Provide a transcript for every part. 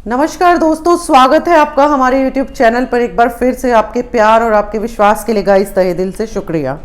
नमस्कार दोस्तों, स्वागत है आपका हमारे YouTube चैनल पर। एक बार फिर से आपके प्यार और आपके विश्वास के लिए गाइस तहे दिल से शुक्रिया।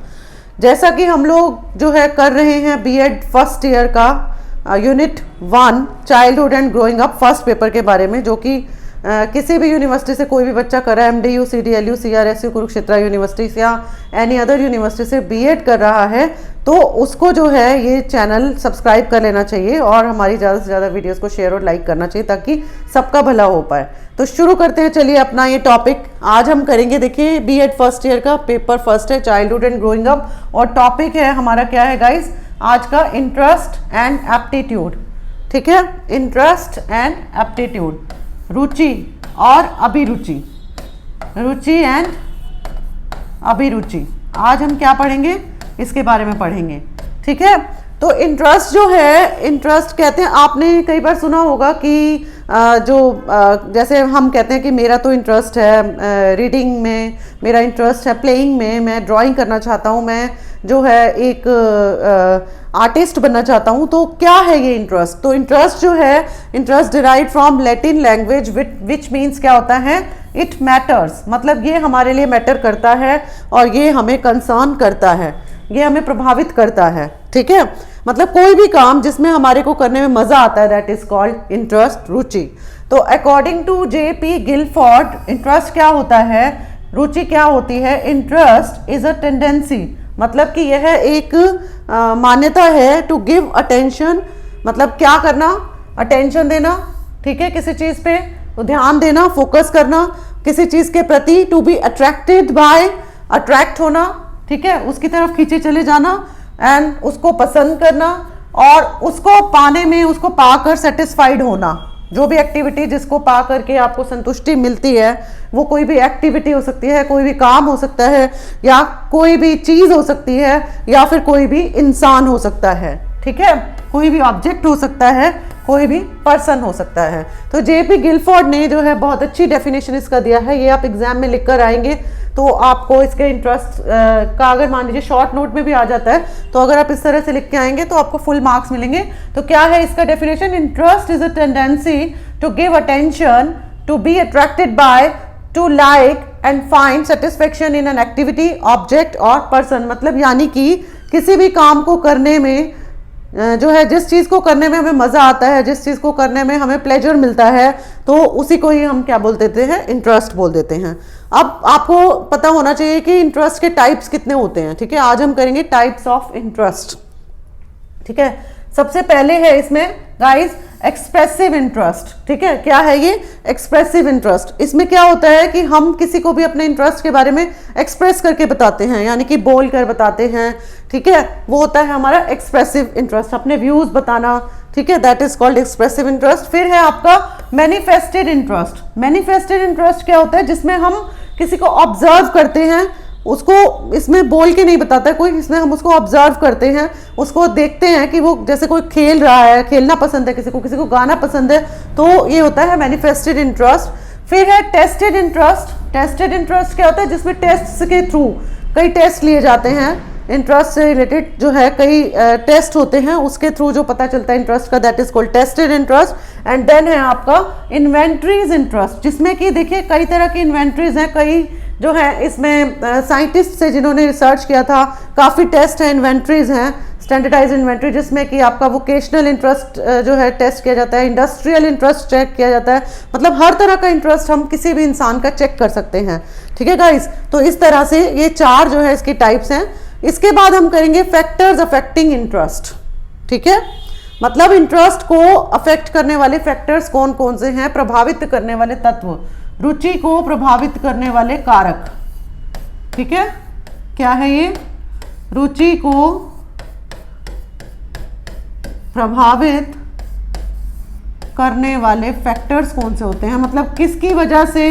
जैसा कि हम लोग जो है कर रहे हैं बीएड फर्स्ट ईयर का unit 1 childhood and growing up first paper के बारे में, जो कि किसी भी यूनिवर्सिटी से कोई भी बच्चा कर रहा है, MDU, CDLU, CRSU, Kurukshetra university या एनी अदर यूनिवर्सिटी से बीएड कर रहा है, तो उसको जो है ये चैनल सब्सक्राइब कर लेना चाहिए और हमारी ज़्यादा से ज़्यादा वीडियोस को शेयर और लाइक करना चाहिए ताकि सबका भला हो पाए। तो शुरू करते हैं, चलिए अपना ये टॉपिक आज हम करेंगे। देखिए बीएड फर्स्ट ईयर का पेपर फर्स्ट है, चाइल्डहुड एंड ग्रोइंग अप, और टॉपिक है हमारा क्या है गाइज आज का, इंटरेस्ट एंड एप्टीट्यूड। ठीक है, इंटरेस्ट एंड एप्टीट्यूड, रुचि और अभिरुचि, रुचि एंड अभिरुचि। आज हम क्या पढ़ेंगे, इसके बारे में पढ़ेंगे। ठीक है, तो इंटरेस्ट जो है, इंटरेस्ट कहते हैं, आपने कई बार सुना होगा कि जैसे हम कहते हैं कि मेरा तो इंटरेस्ट है रीडिंग में, मेरा इंटरेस्ट है प्लेइंग में, मैं ड्राइंग करना चाहता हूँ, मैं जो है एक आर्टिस्ट बनना चाहता हूँ। तो क्या है ये इंटरेस्ट? तो इंटरेस्ट जो है, interest derive from Latin language which means क्या होता है, इट मैटर्स, मतलब ये हमारे लिए मैटर करता है और ये हमें कंसर्न करता है, ये हमें प्रभावित करता है। ठीक है, मतलब कोई भी काम जिसमें हमारे को करने में मजा आता है, दैट इज कॉल्ड इंटरेस्ट, रुचि। तो according to J.P. Guilford, interest क्या होता है, रुचि क्या होती है? इंटरेस्ट इज अ टेंडेंसी, मतलब कि यह एक मान्यता है, टू गिव अटेंशन, मतलब क्या करना, अटेंशन देना। ठीक है, किसी चीज पे तो ध्यान देना, फोकस करना किसी चीज के प्रति, to be attracted by, attract होना, ठीक है, उसकी तरफ खींचे चले जाना, एंड उसको पसंद करना और उसको पाने में, उसको पाकर सेटिस्फाइड होना। जो भी एक्टिविटी जिसको पा करके आपको संतुष्टि मिलती है, वो कोई भी एक्टिविटी हो सकती है, कोई भी काम हो सकता है, या कोई भी चीज हो सकती है, या फिर कोई भी इंसान हो सकता है। ठीक है, कोई भी ऑब्जेक्ट हो सकता है, कोई भी पर्सन हो सकता है। तो J.P. गिलफोर्ड ने जो है बहुत अच्छी डेफिनेशन इसका दिया है, ये आप एग्जाम में लिख कर आएंगे तो आपको इसके इंटरेस्ट का, अगर मान लीजिए शॉर्ट नोट में भी आ जाता है, तो अगर आप इस तरह से लिख के आएंगे तो आपको फुल मार्क्स मिलेंगे। तो क्या है इसका definition? Interest is a tendency to give attention, to be attracted by, to like and find satisfaction in an activity, object और पर्सन। मतलब यानी कि किसी भी काम को करने में जो है, जिस चीज़ को करने में हमें मज़ा आता है, जिस चीज़ को करने में हमें प्लेजर मिलता है, तो उसी को ही हम क्या बोल देते हैं, इंटरेस्ट बोल देते हैं। अब आपको पता होना चाहिए कि इंटरेस्ट के टाइप्स कितने होते हैं। ठीक है, आज हम करेंगे टाइप्स ऑफ इंटरेस्ट। ठीक है, सबसे पहले है इसमें गाइस एक्सप्रेसिव इंटरेस्ट। ठीक है, क्या है ये एक्सप्रेसिव इंटरेस्ट? इसमें क्या होता है कि हम किसी को भी अपने इंटरेस्ट के बारे में एक्सप्रेस करके बताते हैं, यानी कि बोल कर बताते हैं। ठीक है, वो होता है हमारा एक्सप्रेसिव इंटरेस्ट, अपने व्यूज बताना। ठीक है, that is called expressive interest. फिर है आपका मैनिफेस्टेड इंटरेस्ट। मैनिफेस्टेड इंटरेस्ट क्या होता है? जिसमें हम किसी को ऑब्जर्व करते हैं, उसको इसमें बोल के नहीं बताता है कोई, इसमें हम उसको ऑब्जर्व करते हैं, उसको देखते हैं कि वो जैसे कोई खेल रहा है, खेलना पसंद है किसी को गाना पसंद है, तो ये होता है मैनिफेस्टेड इंटरेस्ट। फिर है टेस्टेड इंटरेस्ट। टेस्टेड इंटरेस्ट क्या होता है? जिसमें टेस्ट के थ्रू, कई टेस्ट लिए जाते हैं इंटरेस्ट से रिलेटेड, जो है कई टेस्ट होते हैं, उसके थ्रू जो पता चलता है इंटरेस्ट का, that is called tested interest. And then है आपका इन्वेंट्रीज इंटरेस्ट, जिसमें कि देखिए कई तरह की इन्वेंट्रीज हैं, कई जो है इसमें साइंटिस्ट से जिन्होंने रिसर्च किया था, काफ़ी टेस्ट हैं, इन्वेंट्रीज हैं, स्टैंडर्डाइज इन्वेंट्री, जिसमें कि आपका वोकेशनल इंटरेस्ट जो है टेस्ट किया जाता है, इंडस्ट्रियल इंटरेस्ट चेक किया जाता है, मतलब हर तरह का इंटरेस्ट हम किसी भी इंसान का चेक कर सकते हैं। ठीक है गाइस, तो इस तरह से ये चार जो है इसकी टाइप्स हैं। इसके बाद हम करेंगे फैक्टर्स अफेक्टिंग इंटरेस्ट। ठीक है, मतलब इंटरेस्ट को अफेक्ट करने वाले फैक्टर्स कौन कौन से हैं, प्रभावित करने वाले तत्व, रुचि को प्रभावित करने वाले कारक। ठीक है, क्या है ये? रुचि को प्रभावित करने वाले फैक्टर्स कौन से होते हैं, मतलब किसकी वजह से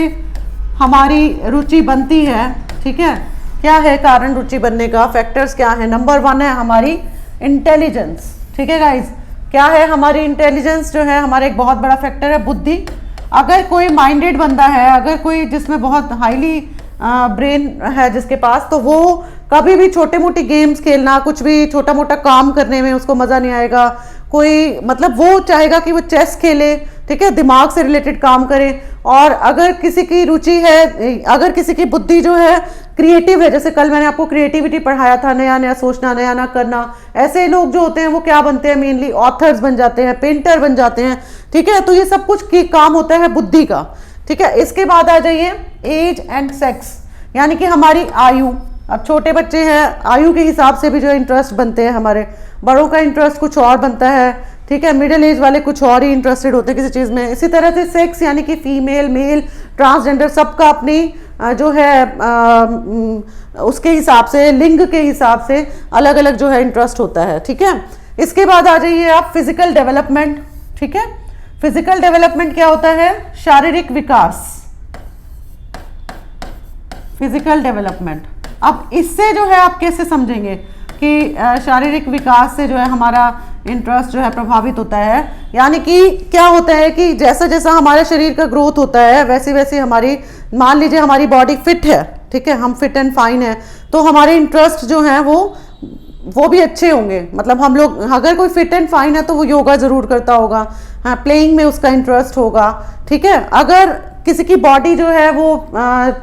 हमारी रुचि बनती है। ठीक है, क्या है कारण रुचि बनने का, फैक्टर्स क्या है? नंबर 1 है हमारी इंटेलिजेंस। ठीक है गाइज, क्या है हमारी इंटेलिजेंस? जो है हमारा एक बहुत बड़ा फैक्टर है, बुद्धि। अगर कोई माइंडेड बंदा है, अगर कोई जिसमें बहुत हाईली ब्रेन है जिसके पास, तो वो कभी भी छोटे मोटे गेम्स खेलना, कुछ भी छोटा मोटा काम करने में उसको मज़ा नहीं आएगा। कोई मतलब वो चाहेगा कि वो चेस खेले, ठीक है, दिमाग से रिलेटेड काम करें। और अगर किसी की रुचि है, अगर किसी की बुद्धि जो है क्रिएटिव है, जैसे कल मैंने आपको क्रिएटिविटी पढ़ाया था, नया नया सोचना, नया नया करना, ऐसे लोग जो होते हैं वो क्या बनते हैं, मेनली ऑथर्स बन जाते हैं, पेंटर बन जाते हैं। ठीक है, तो ये सब कुछ की काम होता है बुद्धि का। ठीक है, इसके बाद आ जाइए एज एंड सेक्स, यानी कि हमारी आयु। अब छोटे बच्चे हैं, आयु के हिसाब से भी जो इंटरेस्ट बनते हैं हमारे, बड़ों का इंटरेस्ट कुछ और बनता है। ठीक है, मिडिल एज वाले कुछ और ही इंटरेस्टेड होते हैं किसी चीज़ में। इसी तरह से सेक्स, यानी कि फीमेल, मेल, ट्रांसजेंडर, सबका अपनी जो है उसके हिसाब से, लिंग के हिसाब से अलग अलग जो है इंटरेस्ट होता है। ठीक है, इसके बाद आ जाइए आप फिजिकल डेवलपमेंट। ठीक है, फिजिकल डेवलपमेंट क्या होता है, शारीरिक विकास, फिजिकल डेवलपमेंट। अब इससे जो है आप कैसे समझेंगे कि शारीरिक विकास से जो है हमारा इंटरेस्ट जो है प्रभावित होता है। यानी कि क्या होता है कि जैसा जैसा हमारे शरीर का ग्रोथ होता है वैसे वैसे हमारी, मान लीजिए हमारी बॉडी फिट है, ठीक है, हम फिट एंड फाइन है, तो हमारे इंटरेस्ट जो हैं वो भी अच्छे होंगे। मतलब हम लोग, अगर कोई फिट एंड फाइन है तो वो योगा ज़रूर करता होगा, हाँ, प्लेइंग में उसका इंटरेस्ट होगा। ठीक है, अगर किसी की बॉडी जो है वो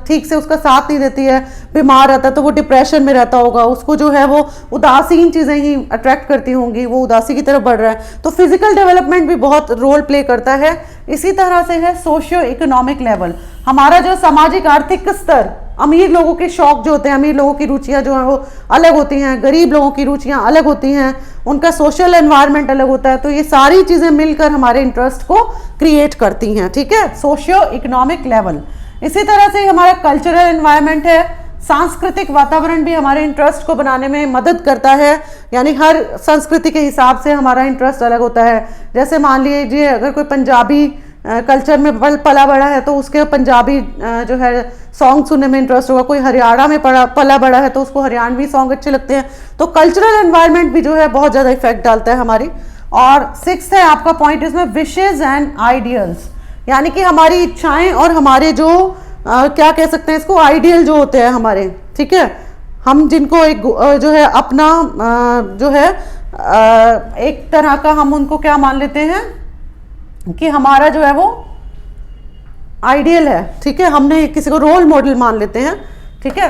ठीक से उसका साथ नहीं देती है, बीमार रहता है, तो वो डिप्रेशन में रहता होगा, उसको जो है वो उदासीन चीज़ें ही अट्रैक्ट करती होंगी, वो उदासी की तरफ बढ़ रहा है। तो फिजिकल डेवलपमेंट भी बहुत रोल प्ले करता है। इसी तरह से है सोशियो इकोनॉमिक लेवल, हमारा जो सामाजिक आर्थिक स्तर, अमीर लोगों के शौक जो होते हैं, अमीर लोगों की रुचियां जो हैं वो अलग होती हैं, गरीब लोगों की रुचियां अलग होती हैं, उनका सोशल एनवायरनमेंट अलग होता है। तो ये सारी चीज़ें मिलकर हमारे इंटरेस्ट को क्रिएट करती हैं। ठीक है, सोशियो इकोनॉमिक लेवल। इसी तरह से हमारा कल्चरल एनवायरनमेंट है, सांस्कृतिक वातावरण भी हमारे इंटरेस्ट को बनाने में मदद करता है। यानी हर संस्कृति के हिसाब से हमारा इंटरेस्ट अलग होता है। जैसे मान लीजिए अगर कोई पंजाबी कल्चर में पला बड़ा है तो उसके पंजाबी जो है सॉन्ग सुनने में इंटरेस्ट होगा, कोई हरियाणा में पला बड़ा है तो उसको हरियाणवी सॉन्ग अच्छे लगते हैं। तो कल्चरल एनवायरनमेंट भी जो है बहुत ज़्यादा इफेक्ट डालता है हमारी। और सिक्स्थ है आपका पॉइंट इसमें विशेज एंड आइडियल्स, यानी कि हमारी इच्छाएं और हमारे जो क्या कह सकते हैं इसको, आइडियल जो होते हैं हमारे। ठीक है, हम जिनको एक जो है अपना जो है एक तरह का हम उनको क्या मान लेते हैं कि हमारा जो है वो आइडियल है। ठीक है, हमने किसी को रोल मॉडल मान लेते हैं। ठीक है,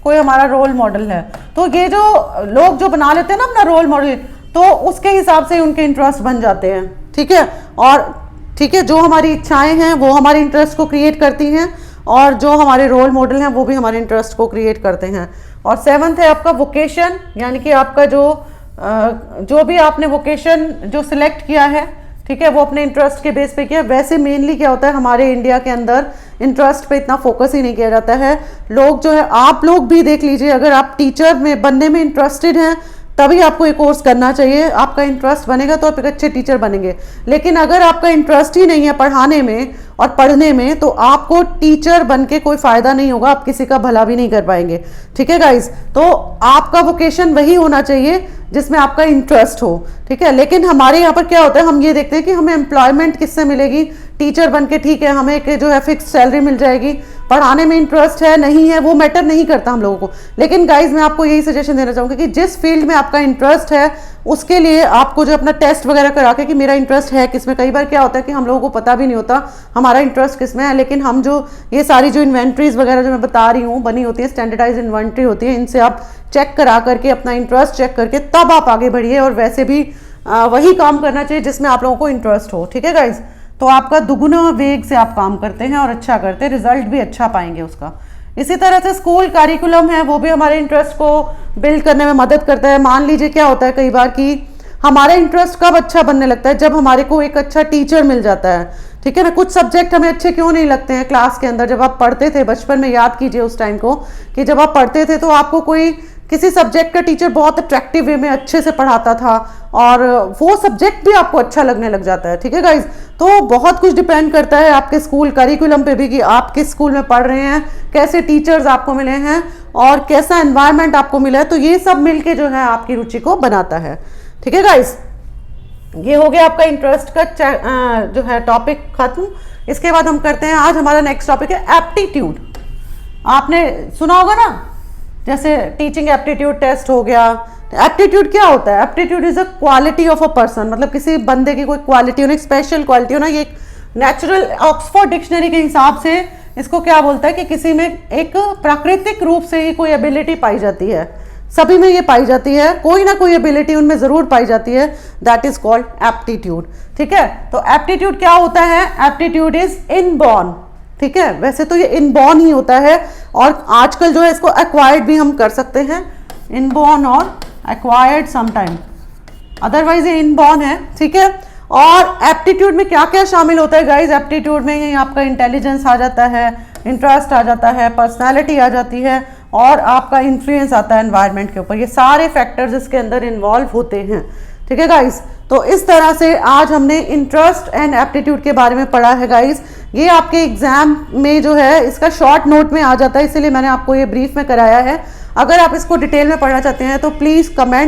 कोई हमारा रोल मॉडल है, तो ये जो लोग जो बना लेते हैं ना अपना रोल मॉडल, तो उसके हिसाब से उनके इंटरेस्ट बन जाते हैं। ठीक है, और ठीक है, जो हमारी इच्छाएं हैं वो हमारे इंटरेस्ट को क्रिएट करती हैं, और जो हमारे रोल मॉडल हैं वो भी हमारे इंटरेस्ट को क्रिएट करते हैं। और सेवंथ है आपका वोकेशन, यानी कि आपका जो भी आपने वोकेशन जो सिलेक्ट किया है, ठीक है, वो अपने इंटरेस्ट के बेस पे किया। वैसे मेनली क्या होता है हमारे इंडिया के अंदर इंटरेस्ट पे इतना फोकस ही नहीं किया जाता है। लोग जो है, आप लोग भी देख लीजिए, अगर आप टीचर में बनने में इंटरेस्टेड हैं तभी आपको ये कोर्स करना चाहिए। आपका इंटरेस्ट बनेगा तो आप एक अच्छे टीचर बनेंगे। लेकिन अगर आपका इंटरेस्ट ही नहीं है पढ़ाने में और पढ़ने में, तो आपको टीचर बन के कोई फायदा नहीं होगा, आप किसी का भला भी नहीं कर पाएंगे। ठीक है गाइज, तो आपका वोकेशन वही होना चाहिए जिसमें आपका इंटरेस्ट हो। ठीक है, लेकिन हमारे यहाँ पर क्या होता है, हम ये देखते हैं कि हमें एम्प्लॉयमेंट किससे मिलेगी, टीचर बन के। ठीक है, हमें एक जो है फिक्स सैलरी मिल जाएगी, पढ़ाने में इंटरेस्ट है नहीं है वो मैटर नहीं करता हम लोगों को। लेकिन गाइज मैं आपको यही सजेशन देना चाहूँगी कि जिस फील्ड में आपका इंटरेस्ट है उसके लिए आपको जो अपना टेस्ट वगैरह करा के कि मेरा इंटरेस्ट है किसमें। कई बार क्या होता है कि हम लोगों को पता भी नहीं होता हमारा इंटरेस्ट किसमें है, लेकिन हम जो ये सारी जो इन्वेंट्रीज वगैरह जो मैं बता रही हूँ बनी होती है, स्टैंडर्डाइज इन्वेंट्री होती है, इनसे आप चेक करा करके अपना इंटरेस्ट चेक करके तब आप आगे बढ़िए। और वैसे भी वही काम करना चाहिए जिसमें आप लोगों को इंटरेस्ट हो। ठीक है गाइज, तो आपका दुगुना वेग से आप काम करते हैं और अच्छा करते हैं, रिजल्ट भी अच्छा पाएंगे उसका। इसी तरह से स्कूल करिकुलम है, वो भी हमारे इंटरेस्ट को बिल्ड करने में मदद करता है। मान लीजिए क्या होता है कई बार कि हमारा इंटरेस्ट कब अच्छा बनने लगता है, जब हमारे को एक अच्छा टीचर मिल जाता है। ठीक है ना, कुछ सब्जेक्ट हमें अच्छे क्यों नहीं लगते हैं क्लास के अंदर, जब आप पढ़ते थे बचपन में, याद कीजिए उस टाइम को कि जब आप पढ़ते थे तो आपको कोई किसी सब्जेक्ट का टीचर बहुत अट्रैक्टिव वे में अच्छे से पढ़ाता था और वो सब्जेक्ट भी आपको अच्छा लगने लग जाता है। ठीक है गाइज, तो बहुत कुछ डिपेंड करता है आपके स्कूल करिकुलम पे भी कि आप किस स्कूल में पढ़ रहे हैं, कैसे टीचर्स आपको मिले हैं और कैसा एनवायरनमेंट आपको मिला है। तो ये सब मिलके जो है आपकी रुचि को बनाता है। ठीक है गाइज, ये हो गया आपका इंटरेस्ट का जो है टॉपिक खत्म। इसके बाद हम करते हैं, आज हमारा नेक्स्ट टॉपिक है एप्टीट्यूड। आपने सुना होगा ना, जैसे टीचिंग एप्टीट्यूड टेस्ट हो गया। एप्टीट्यूड क्या होता है? Aptitude is a quality of a person, मतलब किसी बंदे की कोई क्वालिटी हो ना, एक स्पेशल क्वालिटी हो ना, ये नेचुरल ऑक्सफोर्ड डिक्शनरी के हिसाब से इसको क्या बोलता है कि किसी में एक प्राकृतिक रूप से ही कोई एबिलिटी पाई जाती है, सभी में ये पाई जाती है, कोई ना कोई एबिलिटी उनमें जरूर पाई जाती है, दैट इज कॉल्ड एप्टीट्यूड। ठीक है, तो एप्टीट्यूड क्या होता है? Aptitude is inborn. ठीक है, वैसे तो ये इनबॉर्न ही होता है और आजकल जो है इसको एक्वायर्ड भी हम कर सकते हैं, इनबॉर्न और एक्वायर्ड समटाइम, अदरवाइज ये इनबॉर्न है। ठीक है, और एप्टीट्यूड में क्या क्या शामिल होता है गाइज? एप्टीट्यूड में ही आपका इंटेलिजेंस आ जाता है, इंटरेस्ट आ जाता है, पर्सनालिटी आ जाती है और आपका इन्फ्लुएंस आता है एनवायरनमेंट के ऊपर। ये सारे फैक्टर्स इसके अंदर इन्वॉल्व होते हैं। ठीक है गाइज, तो इस तरह से आज हमने इंटरेस्ट एंड एप्टीट्यूड के बारे में पढ़ा है गाइज। ये आपके एग्जाम में जो है इसका शॉर्ट नोट में आ जाता है, इसीलिए मैंने आपको ये ब्रीफ में कराया है। अगर आप इसको डिटेल में पढ़ना चाहते हैं तो प्लीज़ कमेंट